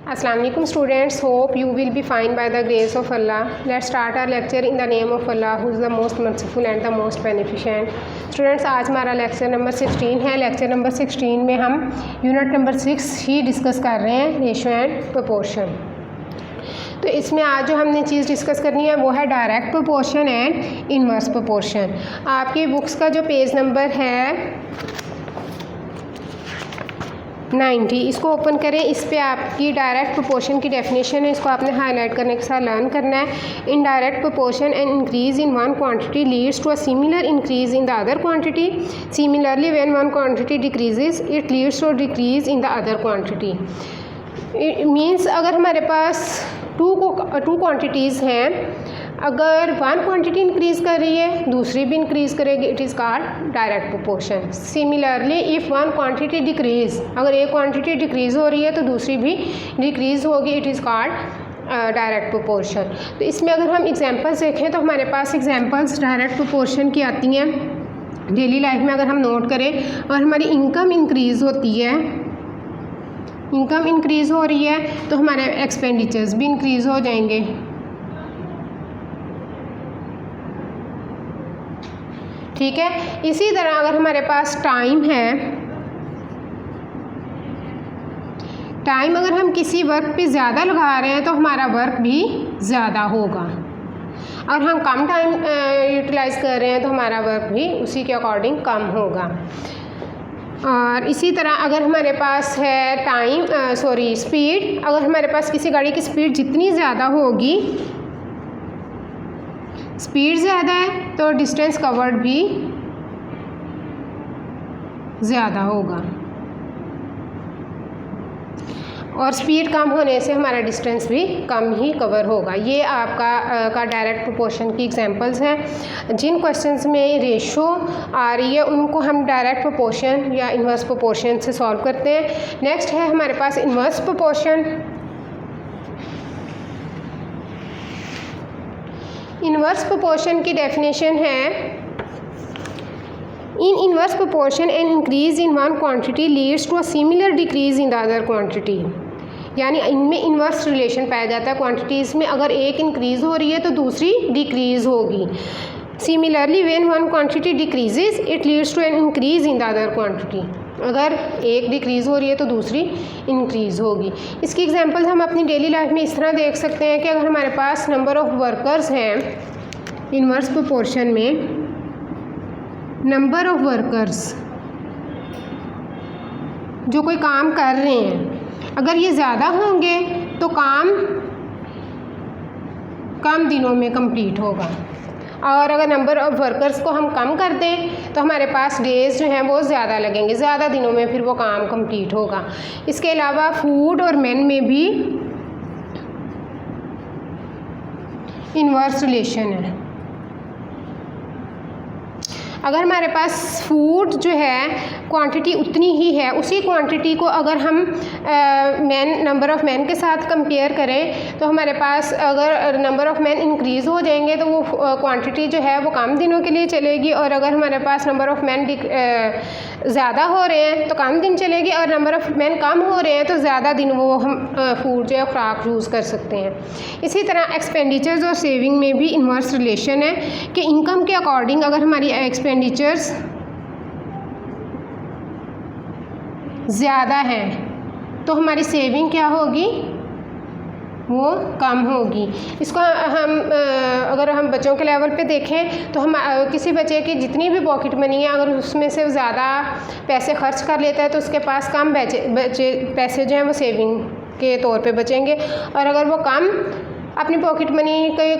Assalamu alaikum students, hope you will be fine by the grace of Allah. Let's start our lecture in the name of Allah who is the most merciful and the most beneficent. Students, आज हमारा lecture number 16 है। Lecture number 16 में हम unit number 6 ही discuss कर रहे हैं, ratio and proportion. तो इसमें आज जो हमने चीज़ डिस्कस करनी है वो है direct proportion and inverse proportion. आपकी बुक्स का जो पेज नंबर है 90, इसको ओपन करें। इस पे आपकी डायरेक्ट प्रोपोर्शन की डेफिनेशन है, इसको आपने हाईलाइट करने के साथ लर्न करना है। In direct proportion and increase in one quantity leads to a similar increase in the other quantity. Similarly when one quantity decreases it leads to decrease in the other quantity. Means अगर हमारे पास to quantities हैं, अगर one quantity increase कर रही है दूसरी भी increase करेगी, it is called direct proportion. Similarly if one quantity decrease, अगर एक क्वांटिटी डिक्रीज़ हो रही है तो दूसरी भी डिक्रीज़ होगी, it is called direct proportion. तो इसमें अगर हम एग्जांपल्स देखें तो हमारे पास एग्जांपल्स डायरेक्ट प्रोपोर्शन की आती हैं। डेली लाइफ में अगर हम नोट करें और हमारी इनकम इंक्रीज़ होती है, इनकम इंक्रीज़ हो रही है तो हमारे एक्सपेंडिचर्स भी इंक्रीज़ हो जाएंगे। ठीक है। इसी तरह अगर हमारे पास टाइम है, टाइम अगर हम किसी वर्क पे ज़्यादा लगा रहे हैं तो हमारा वर्क भी ज़्यादा होगा, और हम कम टाइम यूटिलाइज़ कर रहे हैं तो हमारा वर्क भी उसी के अकॉर्डिंग कम होगा। और इसी तरह अगर हमारे पास है स्पीड, अगर हमारे पास किसी गाड़ी की स्पीड जितनी ज़्यादा होगी, स्पीड ज़्यादा है तो डिस्टेंस कवर्ड भी ज़्यादा होगा, और स्पीड कम होने से हमारा डिस्टेंस भी कम ही कवर होगा। ये आपका डायरेक्ट प्रोपोर्शन की एग्जांपल्स हैं। जिन क्वेश्चंस में रेशो आ रही है उनको हम डायरेक्ट प्रोपोर्शन या इनवर्स प्रोपोर्शन से सॉल्व करते हैं। नेक्स्ट है हमारे पास इनवर्स प्रोपोर्शन। इनवर्स प्रोपोर्शन की डेफिनेशन है, in inverse proportion an increase in one quantity leads to a similar decrease in the other quantity. यानी इनमें इनवर्स रिलेशन पाया जाता है। क्वांटिटीज़ में अगर एक इंक्रीज़ हो रही है तो दूसरी डिक्रीज़ होगी। Similarly when one quantity decreases it leads to an increase in the other quantity. अगर एक डिक्रीज़ हो रही है तो दूसरी इंक्रीज़ होगी। इसकी एग्जांपल हम अपनी डेली लाइफ में इस तरह देख सकते हैं कि अगर हमारे पास नंबर ऑफ़ वर्कर्स हैं, इनवर्स प्रोपोर्शन में नंबर ऑफ़ वर्कर्स जो कोई काम कर रहे हैं, अगर ये ज़्यादा होंगे तो काम कम दिनों में कंप्लीट होगा, और अगर नंबर ऑफ़ वर्कर्स को हम कम कर दें तो हमारे पास डेज़ जो हैं वो ज़्यादा लगेंगे, ज़्यादा दिनों में फिर वो काम कंप्लीट होगा। इसके अलावा फूड और मैन में भी इनवर्स रिलेशन है। अगर हमारे पास फूड जो है क्वांटिटी उतनी ही है, उसी क्वांटिटी को अगर हम नंबर ऑफ़ मैन के साथ कंपेयर करें तो हमारे पास अगर नंबर ऑफ़ मैन इंक्रीज़ हो जाएंगे तो वो क्वांटिटी जो है वो कम दिनों के लिए चलेगी, और अगर हमारे पास नंबर ऑफ़ मैन ज़्यादा हो रहे हैं तो कम दिन चलेगी, और नंबर ऑफ़ मैन कम हो रहे हैं तो ज़्यादा दिन वो हम फूड जो है खुराक यूज़ कर सकते हैं। इसी तरह एक्सपेंडिचर्स और सेविंग में भी इनवर्स रिलेशन है कि इनकम के अकॉर्डिंग अगर हमारी एक्सपेंडिचर्स ज़्यादा हैं तो हमारी सेविंग क्या होगी, वो कम होगी। इसको हम अगर हम बच्चों के लेवल पे देखें तो हम किसी बच्चे की जितनी भी पॉकेट मनी है, अगर उसमें से ज़्यादा पैसे खर्च कर लेता है तो उसके पास कम पैसे जो हैं वो सेविंग के तौर पे बचेंगे, और अगर वो कम अपनी पॉकेट मनी के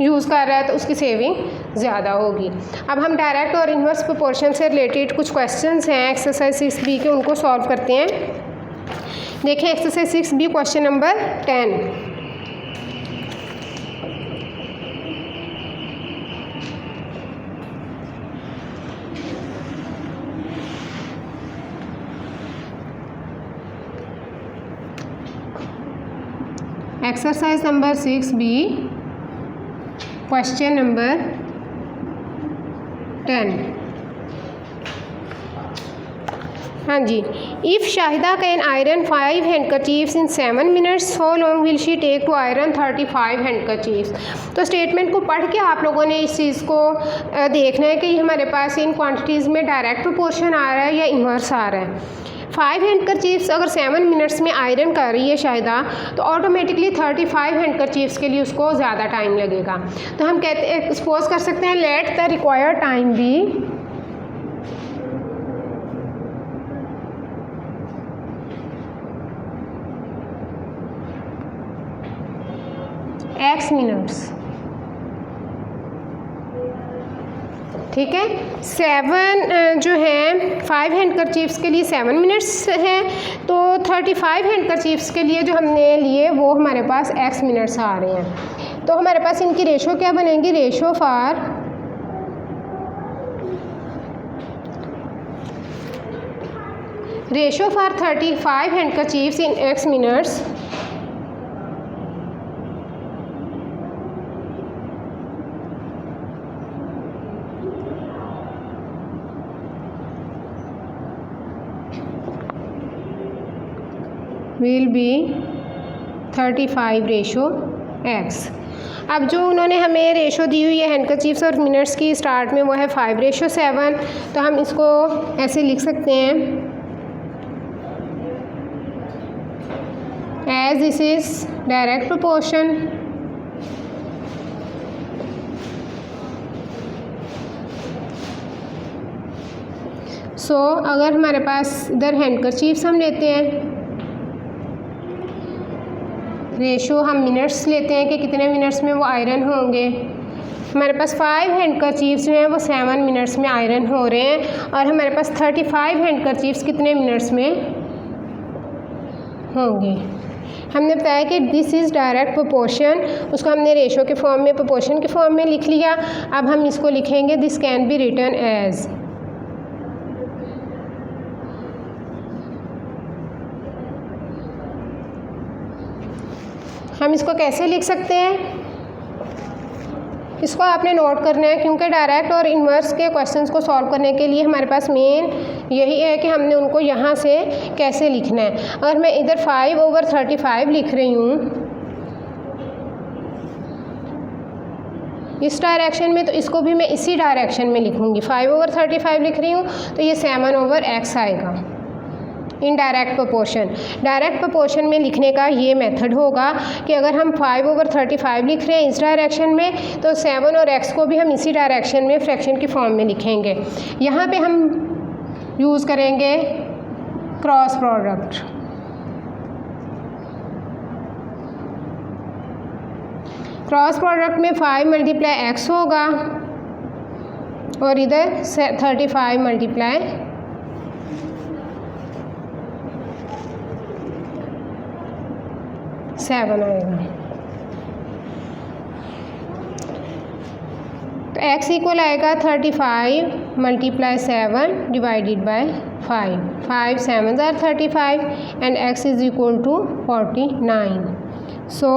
यूज़ कर रहा है तो उसकी सेविंग ज़्यादा होगी। अब हम डायरेक्ट और इनवर्स प्रोपोर्शन से रिलेटेड कुछ क्वेश्चंस हैं एक्सरसाइज 6B के, उनको सॉल्व करते हैं। देखें exercise 6B question number 10। Exercise number 6B question number 10। हाँ जी, if Shahida can iron 5 handkerchiefs in 7 minutes, how long will she take to iron 35 handkerchiefs. तो स्टेटमेंट को पढ़ के आप लोगों ने इस चीज़ को देखना है कि हमारे पास इन क्वांटिटीज़ में डायरेक्ट प्रोपोर्शन आ रहा है या इन्वर्स आ रहा है। 5 हैंडकरचीफ्स अगर 7 मिनट्स में आयरन कर रही है शाहिदा, तो ऑटोमेटिकली 35 हैंडकरचीफ्स के लिए उसको ज़्यादा टाइम लगेगा। तो हम कहते हैं, सपोज कर सकते हैं, let the required time be x minutes. ठीक है, 7 जो है 5 हैंडकरचीफ्स के लिए 7 मिनट्स है, तो 35 हैंडकरचीफ्स के लिए जो हमने लिए वो हमारे पास x मिनट्स आ रहे हैं। तो हमारे पास इनकी रेशो क्या बनेगी, ratio for 35 handkerchiefs in x minutes will be 35 ratio x। अब जो उन्होंने हमें रेशो दी हुई है हैंडकरचीफ्स और मिनट्स की, स्टार्ट में वो है 5:7, तो हम इसको ऐसे लिख सकते हैं, as this is direct proportion so अगर हमारे पास इधर हैंडकरचीफ्स हम लेते हैं, रेशो हम मिनट्स लेते हैं कि कितने मिनट्स में वो आयरन होंगे। हमारे पास 5 हैंडकरचीफ्स जो हैं वो 7 मिनट्स में आयरन हो रहे हैं, और हमारे पास 35 हैंडकरचीफ्स कितने मिनट्स में होंगे। हमने बताया कि दिस इज़ डायरेक्ट प्रोपोर्शन, उसको हमने रेशो के फॉर्म में, प्रोपोर्शन के फॉर्म में लिख लिया। अब हम इसको लिखेंगे, this can be written as हम इसको कैसे लिख सकते हैं, इसको आपने नोट करना है, क्योंकि डायरेक्ट और इन्वर्स के क्वेश्चंस को सॉल्व करने के लिए हमारे पास मेन यही है कि हमने उनको यहाँ से कैसे लिखना है। अगर मैं इधर 5/35 लिख रही हूँ इस डायरेक्शन में, तो इसको भी मैं इसी डायरेक्शन में लिखूँगी। 5/35 लिख रही हूँ तो ये 7/x आएगा इन डायरेक्ट प्रोपोर्शन। डायरेक्ट प्रोपोर्शन में लिखने का ये मेथड होगा कि अगर हम 5/35 लिख रहे हैं इस डायरेक्शन में, तो 7 और x को भी हम इसी डायरेक्शन में फ्रैक्शन की फॉर्म में लिखेंगे। यहाँ पे हम यूज़ करेंगे क्रॉस प्रोडक्ट। क्रॉस प्रोडक्ट में 5 × x होगा और इधर 35 × 7 आएगा। तो x इक्वल आएगा 35 × 7 divided by 5। 5 7s are 35 and x is equal to 49. So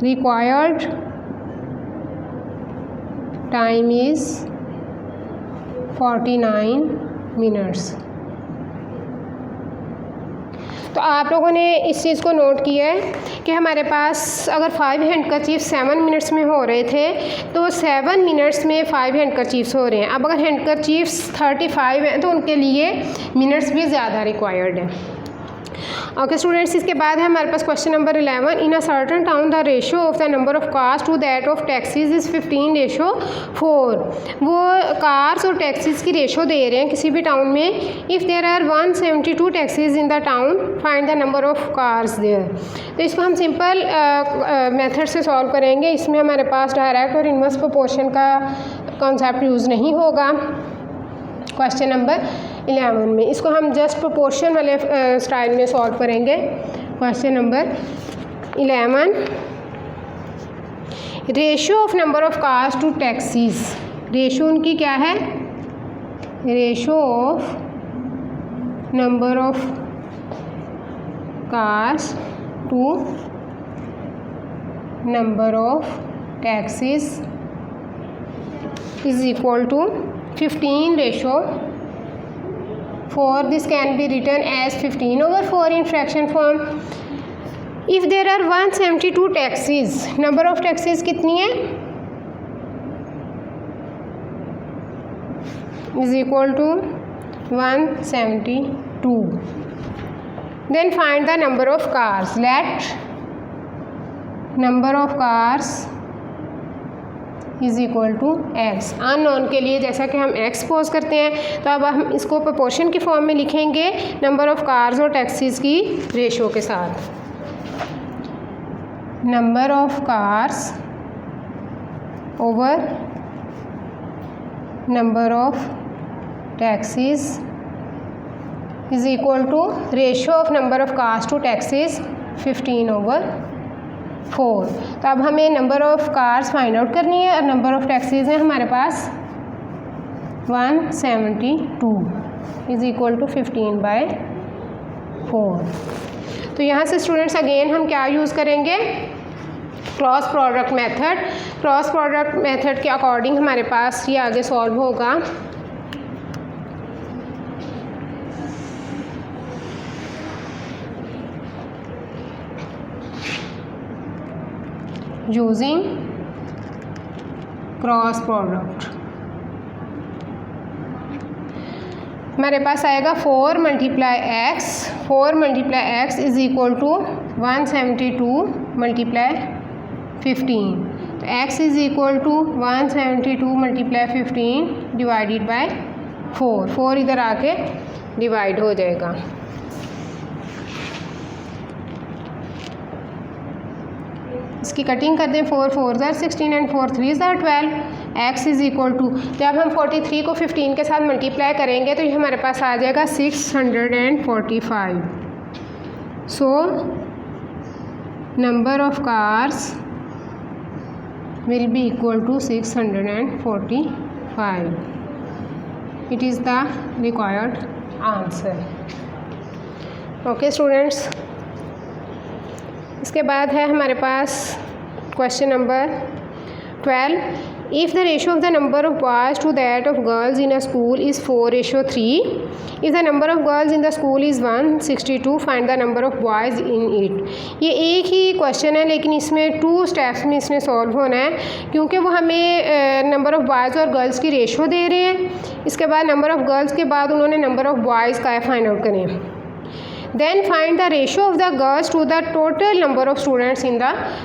required time is 49 minutes. तो आप लोगों ने इस चीज़ को नोट किया है कि हमारे पास अगर 5 हैंडकरचीफ्स 7 मिनट्स में हो रहे थे, तो 7 मिनट्स में 5 हैंडकरचीफ्स हो रहे हैं। अब अगर हैंडकरचीफ्स 35 हैं तो उनके लिए मिनट्स भी ज़्यादा रिक्वायर्ड है। ओके स्टूडेंट्स, इसके बाद है हमारे पास question number 11। In a certain town the ratio of the number of cars to that of taxis is 15:4। वो कार्स और टैक्सीज की रेशो दे रहे हैं किसी भी टाउन में। If there are 172 taxis in the town, find the number of cars there. तो इसको हम सिंपल मेथड से सॉल्व करेंगे। इसमें हमारे पास डायरेक्ट और इनवर्स प्रोपोर्शन का कॉन्सेप्ट यूज़ नहीं होगा। क्वेश्चन नंबर 11 में इसको हम जस्ट प्रोपोर्शन वाले स्टाइल में सॉल्व करेंगे। Question number 11, ratio of number of cars to taxis. Ratio उनकी क्या है, ratio of number of cars to number of taxis is equal to 15:4। 4, this can be written as 15/4 in fraction form. If there are 172 taxis, number of taxis कितनी है? is equal to 172. Then find the number of cars. Let number of cars is equal to x. Unknown के लिए जैसा कि हम x pose करते हैं, तो अब हम इसको प्रोपोर्शन की फॉर्म में लिखेंगे नंबर ऑफ़ कार्स और टैक्सीज़ की रेशो के साथ. Number of cars over number of taxis is equal to ratio of number of cars to taxis 15/4. तो अब हमें number of cars find out करनी है और नंबर ऑफ़ टैक्सीज़ हैं हमारे पास 172 इज़ इक्वल टू 15/4. तो यहाँ से स्टूडेंट्स अगेन हम क्या यूज़ करेंगे? Cross product method. Cross product method के अकॉर्डिंग हमारे पास ये आगे सॉल्व होगा. यूजिंग क्रॉस प्रोडक्ट हमारे पास आएगा 4 × x. 4 × x is equal to 172 × 15. तो x is equal to 172 × 15 divided by 4. 4 इधर आके डिवाइड हो जाएगा. इसकी कटिंग करते हैं. 4 4 ज़ार 16 एंड 4 3 ज़ार 12. x इज़ इक्वल टू, जब हम 43 को 15 के साथ मल्टीप्लाई करेंगे तो ये हमारे पास आ जाएगा 645. So number of cars will be equal to 645. It is the required answer. Okay students, इसके बाद है हमारे पास question number 12. If the ratio of the number of boys to that of girls in a school is 4:3. If the number of girls in the school is 162, find the number of boys in it. ये एक ही question है लेकिन इसमें 2 steps में इसने solve होना है, क्योंकि वो हमें नंबर ऑफ़ बॉयज़ और गर्ल्स की रेशो दे रहे हैं. इसके बाद नंबर ऑफ़ गर्ल्स के बाद उन्होंने नंबर ऑफ़ बॉयज़ का फाइंड आउट करें. Then find the ratio of the girls to the total number of students in the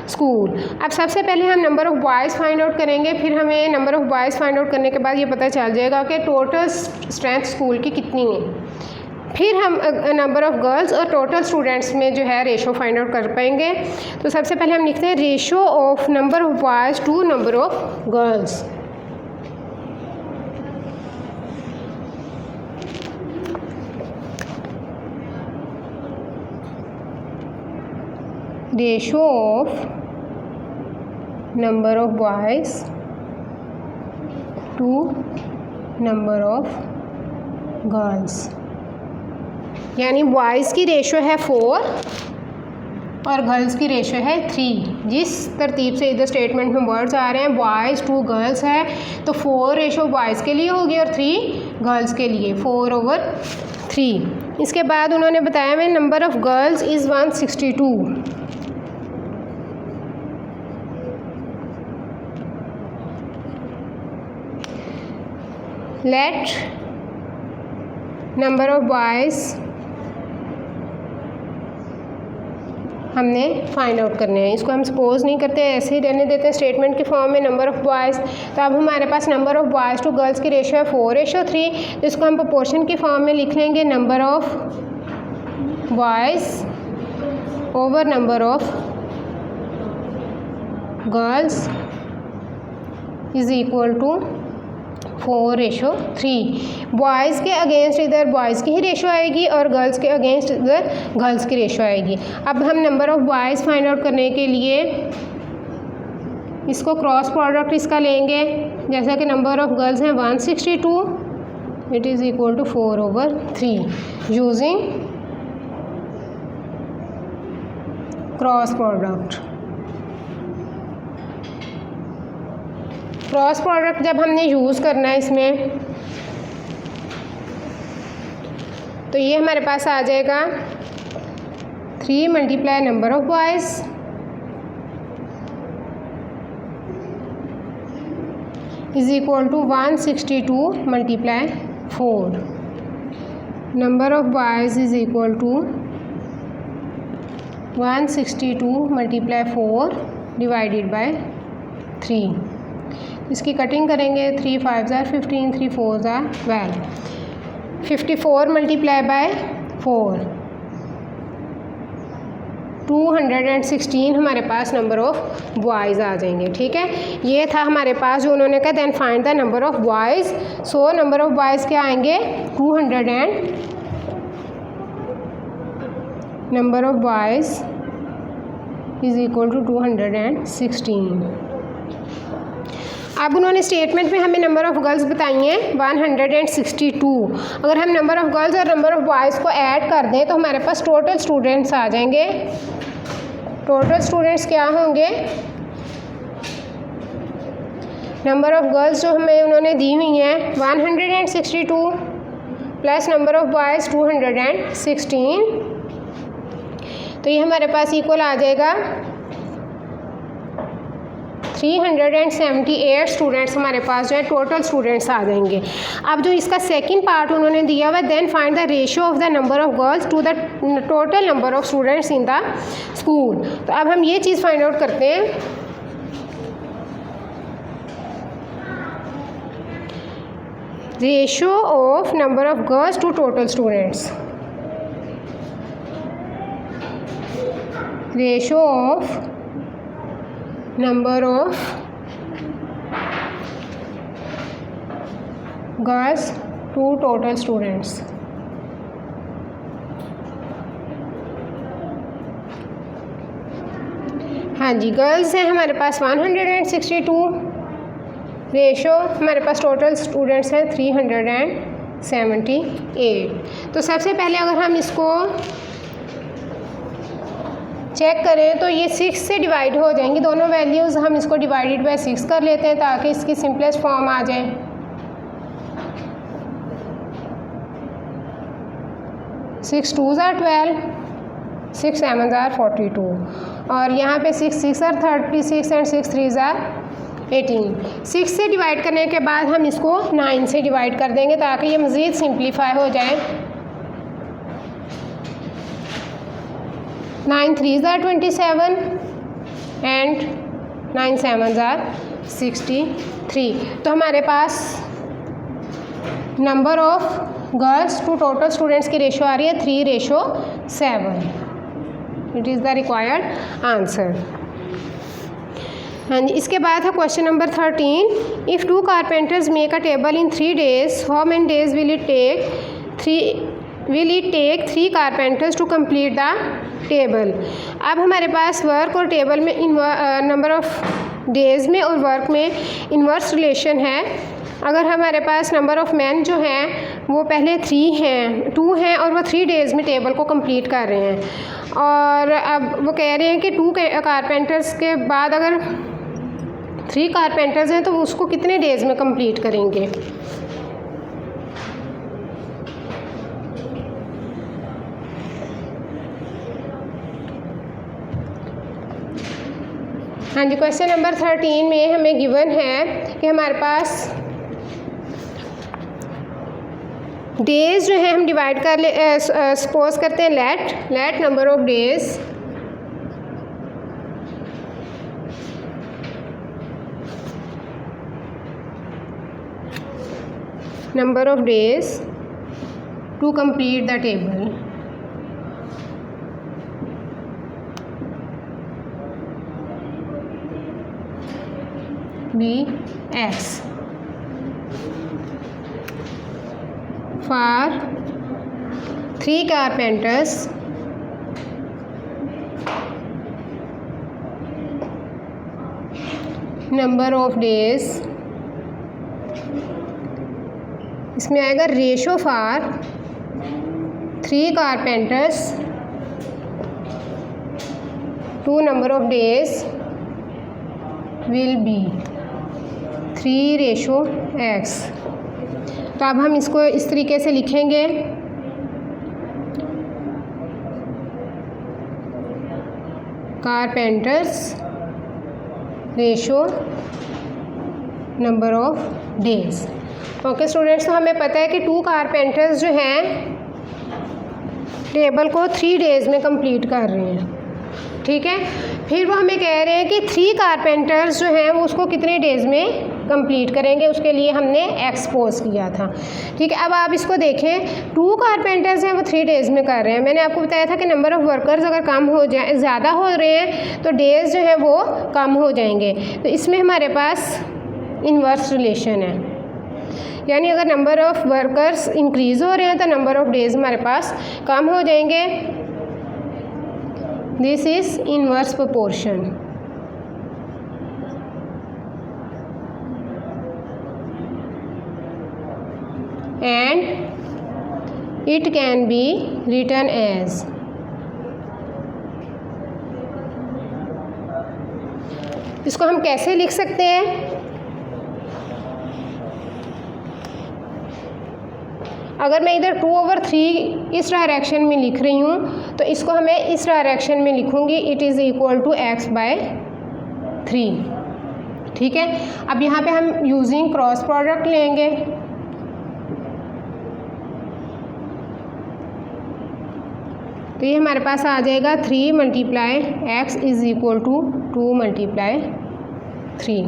school. अब सबसे पहले हम number of boys find out करेंगे, फिर हमें number of boys find out करने के बाद ये पता चल जाएगा कि टोटल स्ट्रेंथ स्कूल की कितनी है. फिर हम नंबर ऑफ़ गर्ल्स और टोटल स्टूडेंट्स में जो है रेशो फाइंड आउट कर पाएंगे. तो सबसे पहले हम लिखते हैं ratio of number of boys to number of girls. Ratio of number of boys to number of girls, यानी बॉयज़ की रेशो है 4 और गर्ल्स की रेशो है 3. जिस तरतीब से इधर स्टेटमेंट में वर्ड्स आ रहे हैं, बॉयज़ टू गर्ल्स है, तो 4 रेशो बॉयज़ के लिए होगी और 3 गर्ल्स के लिए, 4/3. इसके बाद उन्होंने बताया मैं number of girls is 162. Late number of boys हमने फाइंड आउट करने हैं. इसको हम सपोज नहीं करते, ऐसे ही रहने देते हैं स्टेटमेंट की फॉर्म में नंबर ऑफ़ बॉयज़. तो अब हमारे पास number of boys to girls की रेशो है 4:3. तो इसको हम प्रोपोर्शन की फॉर्म में लिख लेंगे number of boys over number of girls is equal to 4:3. Boys के अगेंस्ट इधर बॉयज़ की ही रेशो आएगी और गर्ल्स के अगेंस्ट इधर गर्ल्स की रेशो आएगी. अब हम number of boys find out करने के लिए इसको क्रॉस प्रोडक्ट इसका लेंगे. जैसा कि नंबर ऑफ़ गर्ल्स हैं 162, it is equal to 4/3 using cross product. Cross product जब हमने यूज़ करना है इसमें, तो ये हमारे पास आ जाएगा 3 multiply number of boys is equal to 162 multiply 4. Number of boys is equal to 162 multiply 4 divided by 3. इसकी कटिंग करेंगे 3 5 ज़ार 15, 3 4 ज़ार 12. 54 मल्टीप्लाई बाय 4 216 हमारे पास नंबर ऑफ बॉयज़ आ जाएंगे. ठीक है, ये था हमारे पास जो उन्होंने कहा then find the number of boys. So number of boys क्या आएंगे 200 number of boys is equal to 216. अब उन्होंने स्टेटमेंट में हमें नंबर ऑफ़ गर्ल्स बताई हैं 162. अगर हम नंबर ऑफ़ गर्ल्स और नंबर ऑफ़ बॉयज़ को ऐड कर दें तो हमारे पास टोटल स्टूडेंट्स आ जाएंगे. टोटल स्टूडेंट्स क्या होंगे, नंबर ऑफ़ गर्ल्स जो हमें उन्होंने दी हुई हैं 162 प्लस नंबर ऑफ़ बॉयज़ 216. तो ये हमारे पास इक्वल आ जाएगा 378 स्टूडेंट्स हमारे पास जो है टोटल स्टूडेंट्स आ जाएंगे. अब जो इसका सेकंड पार्ट उन्होंने दिया हुआ then find the ratio of the number of girls to the total number of students in the school. तो अब हम ये चीज़ फाइंड आउट करते हैं. Ratio of number of girls to total students. Ratio of number of girls to total students. हाँ जी, girls हैं हमारे पास 162. रेशो हमारे पास टोटल स्टूडेंट्स हैं 378. तो सबसे पहले अगर हम इसको चेक करें तो ये 6 से डिवाइड हो जाएंगी दोनों वैल्यूज़. हम इसको डिवाइडेड बाय 6 कर लेते हैं ताकि इसकी सिंपलेस्ट फॉर्म आ जाए. 6 2 ज़ार 12, 6 7 ज़ार 42 और यहाँ पे 6 6 ज़ार 36 एंड 6 3 ज़ार 18. 6 से डिवाइड करने के बाद हम इसको 9 से डिवाइड कर देंगे ताकि ये मज़ीद सिंप्लीफाई हो जाए. 9 3 ज़ार 27 एंड 9 7 ज़ार 63. तो हमारे पास number of girls to total students की रेशो आ रही है 3:7. It is the required answer. हाँ जी, इसके बाद है question number 13. If 2 carpenters make a table in 3 days, how many days will it take 3 carpenters to complete the table. अब हमारे पास वर्क और टेबल में नंबर ऑफ़ डेज़ में और वर्क में इन्वर्स रिलेशन है. अगर हमारे पास नंबर ऑफ़ मैन जो हैं वो पहले 2 हैं और वो 3 days में टेबल को कंप्लीट कर रहे हैं. और अब वो कह रहे हैं कि 2 कारपेंटर्स के बाद अगर 3 कारपेंटर्स हैं तो वो उसको कितने डेज़ में कंप्लीट करेंगे. हाँ जी, क्वेश्चन नंबर 13 में हमें गिवन है कि हमारे पास डेज़ जो है हम डिवाइड कर ले सपोज करते हैं let number of days to complete the table. be x for 3 carpenters number of days. इसमें आएगा ratio for 3 carpenters to number of days will be 3:x. तो अब हम इसको इस तरीके से लिखेंगे carpenters ratio number of days. Okay students, तो हमें पता है कि 2 कारपेंटर्स जो हैं टेबल को 3 डेज़ में कंप्लीट कर रहे हैं, ठीक है। फिर वो हमें कह रहे हैं कि 3 कारपेंटर्स जो हैं वो उसको कितने डेज़ में कंप्लीट करेंगे, उसके लिए हमने एक्सपोज किया था, ठीक है। अब आप इसको देखें, 2 कारपेंटर्स हैं वो 3 डेज़ में कर रहे हैं। मैंने आपको बताया था कि नंबर ऑफ़ वर्कर्स अगर कम हो जाए, ज़्यादा हो रहे हैं तो डेज़ जो है वो कम हो जाएंगे। तो इसमें हमारे पास इन्वर्स रिलेशन है, यानी अगर नंबर ऑफ़ वर्कर्स इंक्रीज़ हो रहे हैं तो नंबर ऑफ़ डेज़ हमारे पास कम हो जाएंगे। This is inverse proportion. And it can be written as, इसको हम कैसे लिख सकते हैं? अगर मैं इधर 2/3 इस डायरेक्शन में लिख रही हूँ तो इसको हमें इस डायरेक्शन में लिखूँगी, it is equal to x/3, ठीक है। अब यहाँ पे हम यूजिंग क्रॉस प्रोडक्ट लेंगे, तो ये हमारे पास आ जाएगा 3 × x is equal to 2 × 3।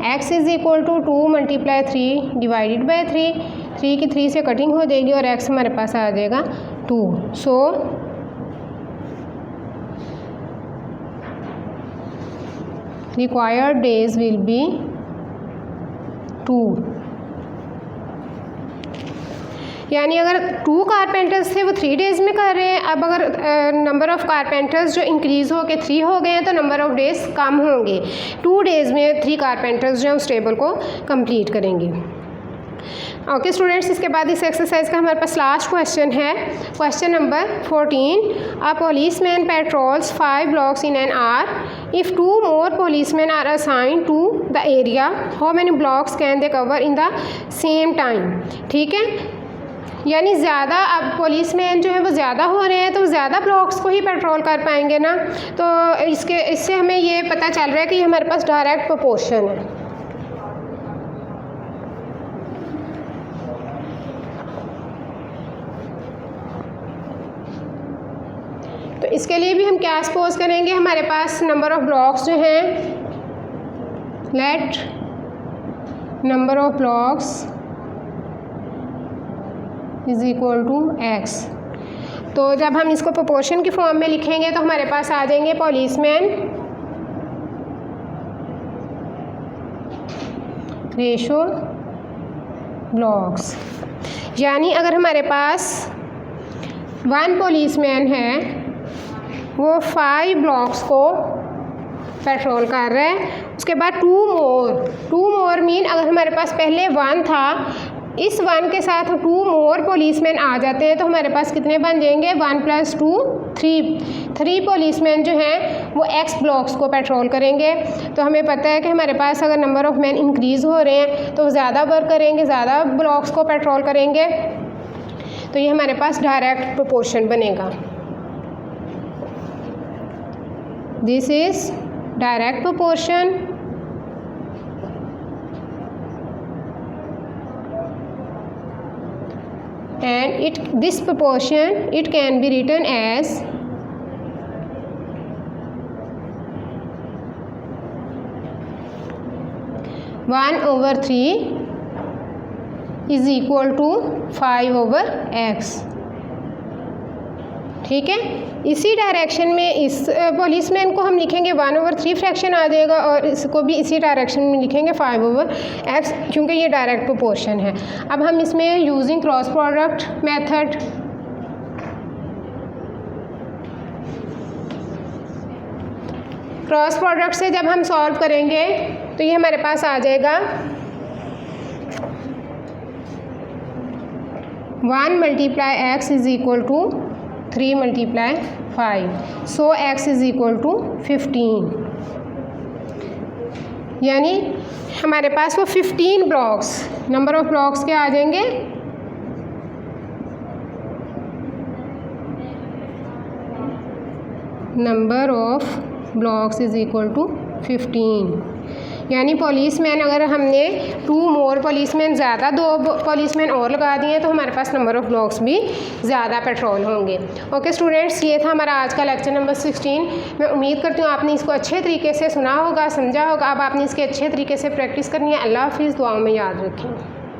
x is equal to 2 × 3 divided by 3 की 3 से कटिंग हो जाएगी और x हमारे पास आ जाएगा 2। So required days will B 2, यानी अगर 2 कारपेंटर्स थे वो 3 डेज़ में कर रहे हैं। अब अगर नंबर ऑफ़ कारपेंटर्स जो इंक्रीज़ हो के 3 हो गए हैं तो नंबर ऑफ़ डेज़ कम होंगे। 2 डेज़ में 3 कारपेंटर्स जो हैं उस टेबल को कंप्लीट करेंगे। ओके स्टूडेंट्स, इसके बाद इस एक्सरसाइज का हमारे पास लास्ट क्वेश्चन है, question number 14। A policeman patrols 5 blocks in an hour. If 2 more policemen are assigned to the area, how many blocks can they cover in the same time? ठीक है, यानी ज़्यादा अब पुलिसमैन जो है वो ज़्यादा हो रहे हैं तो ज़्यादा ब्लॉक्स को ही पेट्रोल कर पाएंगे ना। तो इससे हमें ये पता चल रहा है कि हमारे पास डायरेक्ट प्रोपोर्शन है। तो इसके लिए भी हम क्या सपोज करेंगे, हमारे पास नंबर ऑफ़ ब्लॉक्स जो हैं, let number of blocks is equal to x। तो जब हम इसको प्रोपोर्शन की फॉर्म में लिखेंगे तो हमारे पास आ जाएंगे पुलिसमैन रेशो ब्लॉक्स, यानी अगर हमारे पास 1 पुलिसमैन है वो 5 ब्लॉक्स को पेट्रोल कर रहा है, उसके बाद 2 मोर मीन अगर हमारे पास पहले 1 था, इस 1 के साथ 2 मोर पुलिसमैन आ जाते हैं तो हमारे पास कितने बन जाएंगे, 1 + 2 3 पुलिसमैन जो हैं वो x ब्लॉक्स को पेट्रोल करेंगे। तो हमें पता है कि हमारे पास अगर नंबर ऑफ़ मैन इंक्रीज़ हो रहे हैं तो ज़्यादा वर्क करेंगे, ज़्यादा ब्लॉक्स को पेट्रोल करेंगे, तो ये हमारे पास डायरेक्ट प्रोपोर्शन बनेगा। This is direct proportion and this proportion it can be written as (1 / 3) is equal to 5/x। ठीक है, इसी डायरेक्शन में इस पुलिसमैन को हम लिखेंगे 1/3 फ्रैक्शन आ जाएगा और इसको भी इसी डायरेक्शन में लिखेंगे 5/x, क्योंकि ये डायरेक्ट प्रोपोर्शन है। अब हम इसमें using cross product method cross product से जब हम सॉल्व करेंगे तो ये हमारे पास आ जाएगा 1 × x is equal to 3 × 5, so x is equal to 15, यानी हमारे पास वो 15 ब्लॉक्स, नंबर ऑफ़ ब्लॉक्स क्या आ जाएंगे number of blocks is equal to 15। यानी पुलिसमैन, अगर हमने 2 मोर पुलिसमैन ज़्यादा 2 पुलिसमैन और लगा दिए तो हमारे पास नंबर ऑफ़ ब्लॉक्स भी ज़्यादा पेट्रोल होंगे। ओके स्टूडेंट्स, ये था हमारा आज का लेक्चर नंबर 16। मैं उम्मीद करती हूँ आपने इसको अच्छे तरीके से सुना होगा, समझा होगा। अब आपने इसके अच्छे तरीके से प्रैक्टिस करनी है। अल्लाह हाफिज़, दुआओं में याद रखें।